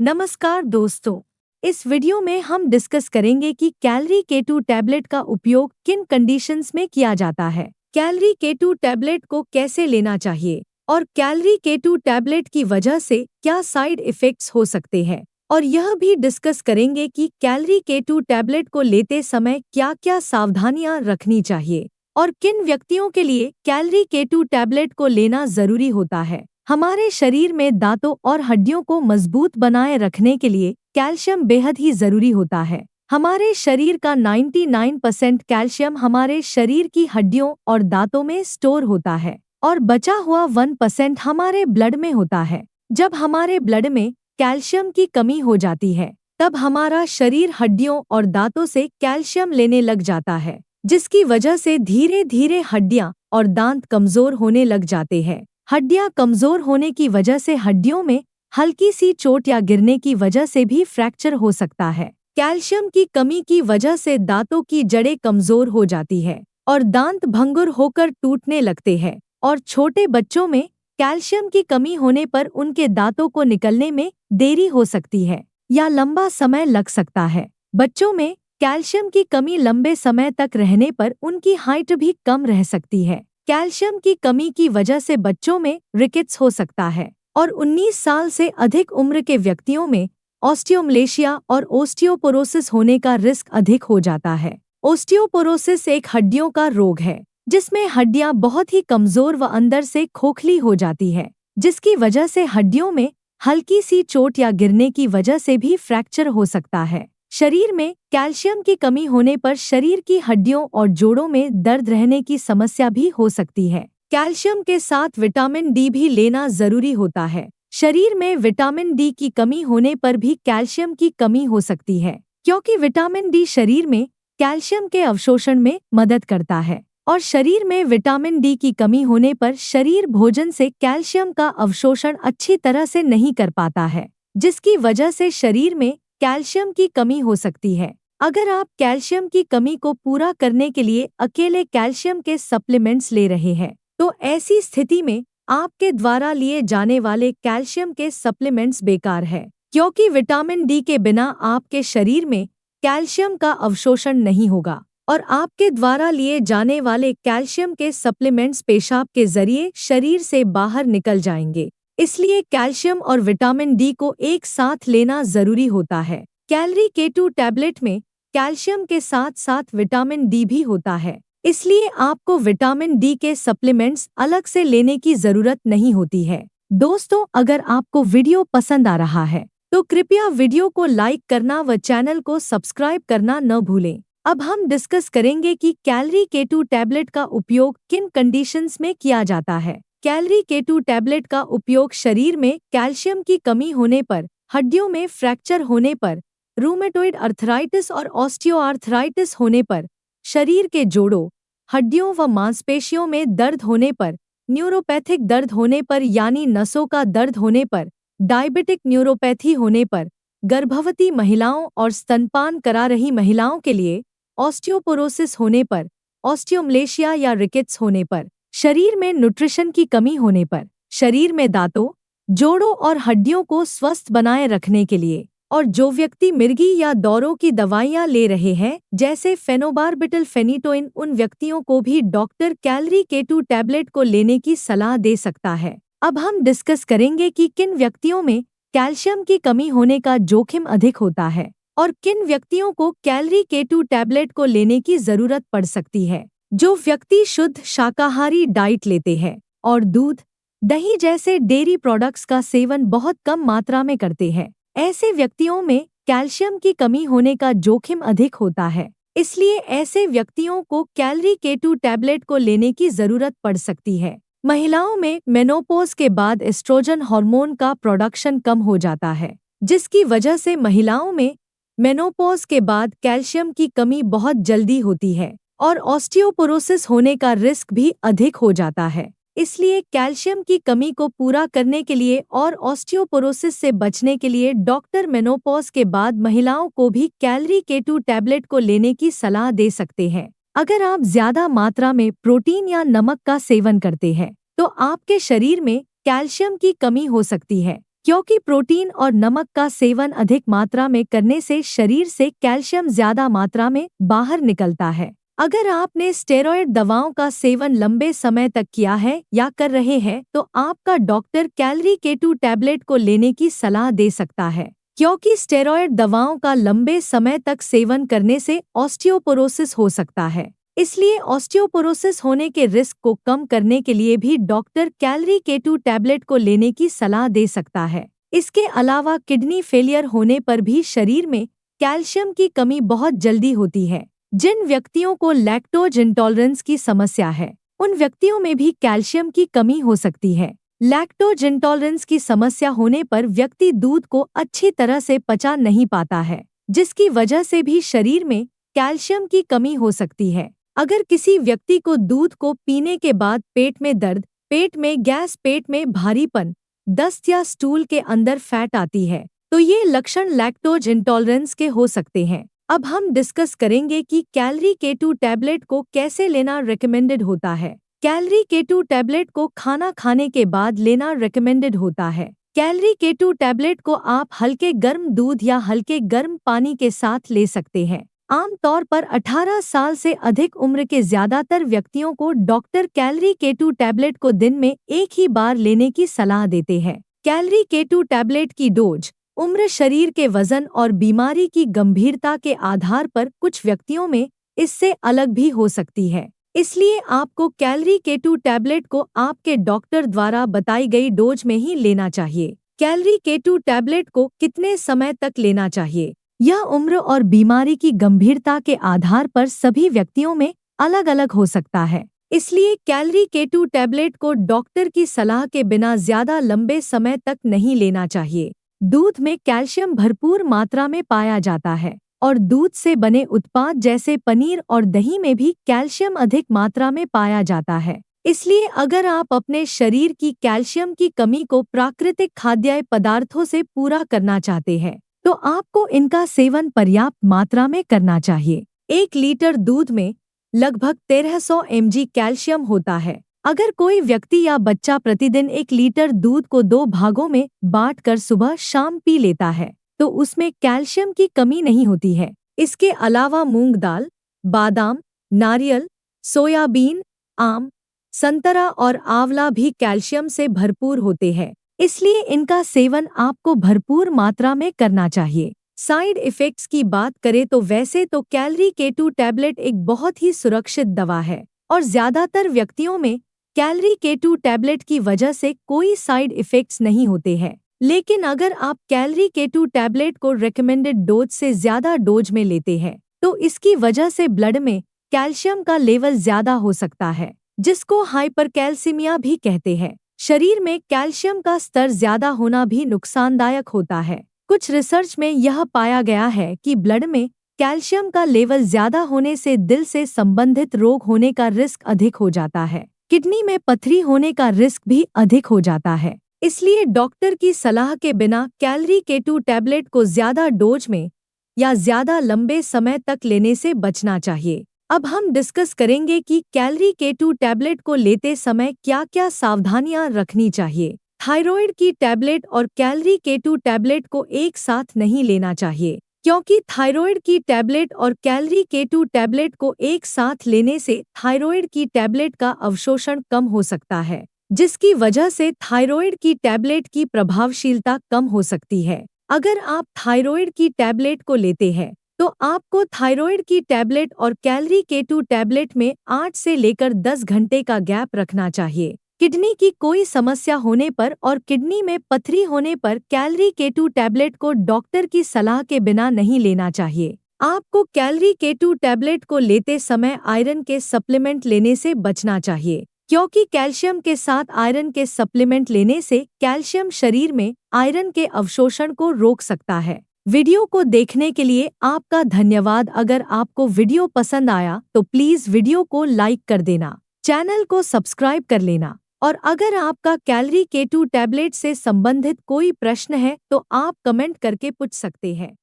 नमस्कार दोस्तों। इस वीडियो में हम डिस्कस करेंगे कि कैलरी K2 टैबलेट का उपयोग किन कंडीशंस में किया जाता है, कैलरी K2 टैबलेट को कैसे लेना चाहिए और कैलरी K2 टैबलेट की वजह से क्या साइड इफ़ेक्ट्स हो सकते हैं। और यह भी डिस्कस करेंगे कि कैलरी K2 टैबलेट को लेते समय क्या-क्या सावधानियां रखनी चाहिए और किन व्यक्तियों के लिए कैलरी K2 टैबलेट को लेना जरूरी होता है। हमारे शरीर में दांतों और हड्डियों को मजबूत बनाए रखने के लिए कैल्शियम बेहद ही जरूरी होता है। हमारे शरीर का 99% कैल्शियम हमारे शरीर की हड्डियों और दांतों में स्टोर होता है और बचा हुआ 1% हमारे ब्लड में होता है। जब हमारे ब्लड में कैल्शियम की कमी हो जाती है तब हमारा शरीर हड्डियों और दांतों से कैल्शियम लेने लग जाता है, जिसकी वजह से धीरे धीरे हड्डियां और दांत कमजोर होने लग जाते हैं। हड्डियां कमजोर होने की वजह से हड्डियों में हल्की सी चोट या गिरने की वजह से भी फ्रैक्चर हो सकता है। कैल्शियम की कमी की वजह से दांतों की जड़ें कमजोर हो जाती है और दांत भंगुर होकर टूटने लगते हैं। और छोटे बच्चों में कैल्शियम की कमी होने पर उनके दांतों को निकलने में देरी हो सकती है या लंबा समय लग सकता है। बच्चों में कैल्शियम की कमी लंबे समय तक रहने पर उनकी हाइट भी कम रह सकती है। कैल्शियम की कमी की वजह से बच्चों में रिकेट्स हो सकता है और 19 साल से अधिक उम्र के व्यक्तियों में ऑस्टियोमलेशिया और ओस्टियोपोरोसिस होने का रिस्क अधिक हो जाता है। ओस्टियोपोरोसिस एक हड्डियों का रोग है जिसमें हड्डियां बहुत ही कमजोर व अंदर से खोखली हो जाती है, जिसकी वजह से हड्डियों में हल्की सी चोट या गिरने की वजह से भी फ्रैक्चर हो सकता है। शरीर में कैल्शियम की कमी होने पर शरीर की हड्डियों और जोड़ों में दर्द रहने की समस्या भी हो सकती है। कैल्शियम के साथ विटामिन डी भी लेना जरूरी होता है। शरीर में विटामिन डी की कमी होने पर भी कैल्शियम की कमी हो सकती है, क्योंकि विटामिन डी शरीर में कैल्शियम के अवशोषण में मदद करता है और शरीर में विटामिन डी की कमी होने पर शरीर भोजन से कैल्शियम का अवशोषण अच्छी तरह से नहीं कर पाता है, जिसकी वजह से शरीर में कैल्शियम की कमी हो सकती है। अगर आप कैल्शियम की कमी को पूरा करने के लिए अकेले कैल्शियम के सप्लीमेंट्स ले रहे हैं तो ऐसी स्थिति में आपके द्वारा लिए जाने वाले कैल्शियम के सप्लीमेंट्स बेकार है, क्योंकि विटामिन डी के बिना आपके शरीर में कैल्शियम का अवशोषण नहीं होगा और आपके द्वारा लिए जाने वाले कैल्शियम के सप्लीमेंट्स पेशाब के जरिए शरीर से बाहर निकल जाएंगे। इसलिए कैल्शियम और विटामिन डी को एक साथ लेना जरूरी होता है। कैलरी K2 टैबलेट में कैल्शियम के साथ साथ विटामिन डी भी होता है, इसलिए आपको विटामिन डी के सप्लीमेंट्स अलग से लेने की जरूरत नहीं होती है। दोस्तों, अगर आपको वीडियो पसंद आ रहा है तो कृपया वीडियो को लाइक करना व चैनल को सब्सक्राइब करना न भूलें। अब हम डिस्कस करेंगे कि कैलरी K2 टैबलेट का उपयोग किन कंडीशंस में किया जाता है। कैलरी K2 टैबलेट का उपयोग शरीर में कैल्शियम की कमी होने पर, हड्डियों में फ्रैक्चर होने पर, रूमेटॉइड अर्थराइटिस और ऑस्टियोआर्थराइटिस होने पर, शरीर के जोड़ों, हड्डियों व मांसपेशियों में दर्द होने पर, न्यूरोपैथिक दर्द होने पर यानी नसों का दर्द होने पर, डायबिटिक न्यूरोपैथी होने पर, गर्भवती महिलाओं और स्तनपान करा रही महिलाओं के लिए ऑस्टियोपोरोसिस होने पर, ऑस्टियोमलेशिया या रिकेट्स होने पर, शरीर में न्यूट्रिशन की कमी होने पर, शरीर में दांतों, जोड़ों और हड्डियों को स्वस्थ बनाए रखने के लिए, और जो व्यक्ति मिर्गी या दौरों की दवाइयां ले रहे हैं जैसे फेनोबार्बिटल फेनिटोइन, उन व्यक्तियों को भी डॉक्टर कैलरी K2 टैबलेट को लेने की सलाह दे सकता है। अब हम डिस्कस करेंगे कि किन व्यक्तियों में कैल्शियम की कमी होने का जोखिम अधिक होता है और किन व्यक्तियों को कैलरी K2 टैबलेट को लेने की जरूरत पड़ सकती है। जो व्यक्ति शुद्ध शाकाहारी डाइट लेते हैं और दूध, दही जैसे डेयरी प्रोडक्ट्स का सेवन बहुत कम मात्रा में करते हैं, ऐसे व्यक्तियों में कैल्शियम की कमी होने का जोखिम अधिक होता है। इसलिए ऐसे व्यक्तियों को कैलरी K2 टैबलेट को लेने की जरूरत पड़ सकती है। महिलाओं में मेनोपॉज के बाद एस्ट्रोजन हार्मोन का प्रोडक्शन कम हो जाता है, जिसकी वजह से महिलाओं में मेनोपॉज के बाद कैल्शियम की कमी बहुत जल्दी होती है और ऑस्टियोपोरोसिस होने का रिस्क भी अधिक हो जाता है। इसलिए कैल्शियम की कमी को पूरा करने के लिए और ऑस्टियोपोरोसिस से बचने के लिए डॉक्टर मेनोपॉज के बाद महिलाओं को भी कैलरी K2 टैबलेट को लेने की सलाह दे सकते हैं। अगर आप ज्यादा मात्रा में प्रोटीन या नमक का सेवन करते हैं तो आपके शरीर में कैल्शियम की कमी हो सकती है। क्योंकि प्रोटीन और नमक का सेवन अधिक मात्रा में करने से शरीर से कैल्शियम ज्यादा मात्रा में बाहर निकलता है। अगर आपने स्टेरॉयड दवाओं का सेवन लंबे समय तक किया है या कर रहे हैं तो आपका डॉक्टर कैलरी K2 टैबलेट को लेने की सलाह दे सकता है, क्योंकि स्टेरॉयड दवाओं का लंबे समय तक सेवन करने से ऑस्टियोपोरोसिस हो सकता है। इसलिए ऑस्टियोपोरोसिस होने के रिस्क को कम करने के लिए भी डॉक्टर कैलरी K2 टैबलेट को लेने की सलाह दे सकता है। इसके अलावा किडनी फेलियर होने पर भी शरीर में कैल्शियम की कमी बहुत जल्दी होती है। जिन व्यक्तियों को लैक्टोज इंटॉलरेंस की समस्या है, उन व्यक्तियों में भी कैल्शियम की कमी हो सकती है। लैक्टोज इंटॉलरेंस की समस्या होने पर व्यक्ति दूध को अच्छी तरह से पचा नहीं पाता है, जिसकी वजह से भी शरीर में कैल्शियम की कमी हो सकती है। अगर किसी व्यक्ति को दूध को पीने के बाद पेट में दर्द, पेट में गैस, पेट में भारीपन, दस्त या स्टूल के अंदर फैट आती है, तो ये लक्षण लैक्टोज इंटॉलरेंस के हो सकते हैं। अब हम डिस्कस करेंगे कि कैलरी K2 टैबलेट को कैसे लेना रिकमेंडेड होता है। कैलरी K2 टैबलेट को खाना खाने के बाद लेना रिकमेंडेड होता है। कैलरी K2 टैबलेट को आप हल्के गर्म दूध या हल्के गर्म पानी के साथ ले सकते हैं। आमतौर पर 18 साल से अधिक उम्र के ज्यादातर व्यक्तियों को डॉक्टर कैलरी K2 टैबलेट को दिन में एक ही बार लेने की सलाह देते हैं। कैलरी K2 टैबलेट की डोज उम्र, शरीर के वजन और बीमारी की गंभीरता के आधार पर कुछ व्यक्तियों में इससे अलग भी हो सकती है। इसलिए आपको कैलरी K2 टैबलेट को आपके डॉक्टर द्वारा बताई गई डोज में ही लेना चाहिए। कैलरी K2 टैबलेट को कितने समय तक लेना चाहिए, यह उम्र और बीमारी की गंभीरता के आधार पर सभी व्यक्तियों में अलग अलग हो सकता है। इसलिए कैलरी K2 टैबलेट को डॉक्टर की सलाह के बिना ज्यादा लंबे समय तक नहीं लेना चाहिए। दूध में कैल्शियम भरपूर मात्रा में पाया जाता है और दूध से बने उत्पाद जैसे पनीर और दही में भी कैल्शियम अधिक मात्रा में पाया जाता है। इसलिए अगर आप अपने शरीर की कैल्शियम की कमी को प्राकृतिक खाद्य पदार्थों से पूरा करना चाहते हैं, तो आपको इनका सेवन पर्याप्त मात्रा में करना चाहिए। 1 लीटर दूध में लगभग 1300 mg कैल्शियम होता है। अगर कोई व्यक्ति या बच्चा प्रतिदिन 1 लीटर दूध को 2 भागों में बांटकर सुबह शाम पी लेता है, तो उसमें कैल्शियम की कमी नहीं होती है। इसके अलावा मूंग दाल, बादाम, नारियल, सोयाबीन, आम, संतरा और आंवला भी कैल्शियम से भरपूर होते हैं। इसलिए इनका सेवन आपको भरपूर मात्रा में करना चाहिए। साइड इफेक्ट्स की बात करें तो वैसे तो कैलरी K2 टैबलेट एक बहुत ही सुरक्षित दवा है और ज्यादातर व्यक्तियों में कैलरी K2 टैबलेट की वजह से कोई साइड इफेक्ट्स नहीं होते हैं। लेकिन अगर आप कैलरी K2 टैबलेट को रेकमेंडेड डोज से ज्यादा डोज में लेते हैं, तो इसकी वजह से ब्लड में कैल्शियम का लेवल ज्यादा हो सकता है, जिसको हाइपरकैल्सीमिया भी कहते हैं। शरीर में कैल्शियम का स्तर ज्यादा होना भी नुकसानदायक होता है। कुछ रिसर्च में यह पाया गया है कि ब्लड में कैल्शियम का लेवल ज्यादा होने से दिल से संबंधित रोग होने का रिस्क अधिक हो जाता है। किडनी में पथरी होने का रिस्क भी अधिक हो जाता है। इसलिए डॉक्टर की सलाह के बिना कैलरी K2 टैबलेट को ज्यादा डोज में या ज्यादा लंबे समय तक लेने से बचना चाहिए। अब हम डिस्कस करेंगे कि कैलरी K2 टैबलेट को लेते समय क्या-क्या सावधानियां रखनी चाहिए। थायराइड की टैबलेट और कैलरी K2 टैबलेट को एक साथ नहीं लेना चाहिए, क्योंकि थायराइड की टैबलेट और कैलरी K2 टैबलेट को एक साथ लेने से थायराइड की टैबलेट का अवशोषण कम हो सकता है, जिसकी वजह से थायराइड की टैबलेट की प्रभावशीलता कम हो सकती है। अगर आप थायराइड की टैबलेट को लेते हैं, तो आपको थायराइड की टैबलेट और कैलरी K2 टैबलेट में 8 से लेकर 10 घंटे का गैप रखना चाहिए। किडनी की कोई समस्या होने पर और किडनी में पथरी होने पर कैलरी K2 टैबलेट को डॉक्टर की सलाह के बिना नहीं लेना चाहिए। आपको कैलरी K2 टैबलेट को लेते समय आयरन के सप्लीमेंट लेने से बचना चाहिए, क्योंकि कैल्शियम के साथ आयरन के सप्लीमेंट लेने से कैल्शियम शरीर में आयरन के अवशोषण को रोक सकता है। वीडियो को देखने के लिए आपका धन्यवाद। अगर आपको वीडियो पसंद आया तो प्लीज वीडियो को लाइक कर देना, चैनल को सब्सक्राइब कर लेना, और अगर आपका कैलरी K2 टैबलेट से संबंधित कोई प्रश्न है तो आप कमेंट करके पूछ सकते हैं।